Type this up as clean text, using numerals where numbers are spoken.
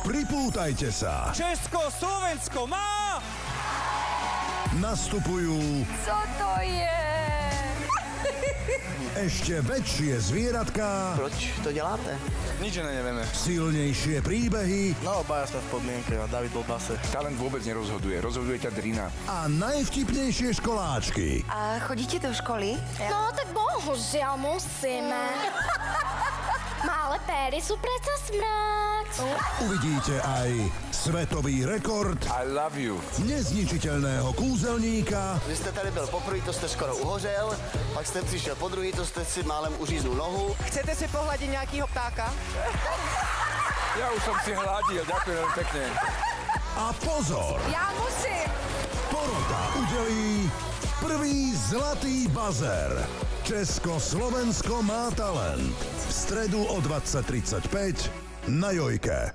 Pripútajte sa. Česko, Slovensko má! Nastupujú Co to je? ešte väčšie zvieratka, Proč to děláte? Nič nevieme. silnejšie príbehy No, obaja sme v podmienke a David bol v base. Talent vôbec nerozhoduje, rozhoduje ťa drina. a najvtipnejšie školáčky. A chodíte do školy? No, tak bohužiaľ musíme. Malé péry sú predsa smrad. Uvidíte aj svetový rekord I love you. nezničiteľného kúzelníka Vy ste tady byl poprvé, to ste skoro uhořel, pak ste přišel po druhý, to ste si málem uříznul nohu. Chcete si pohľadiť nejakýho ptáka? Ja už som si hladil, ďakujem veľmi pekne. a pozor, Ja musím. porota udelí prvý zlatý bazer. Česko-Slovensko má talent. V stredu o 20:35 na Jojke.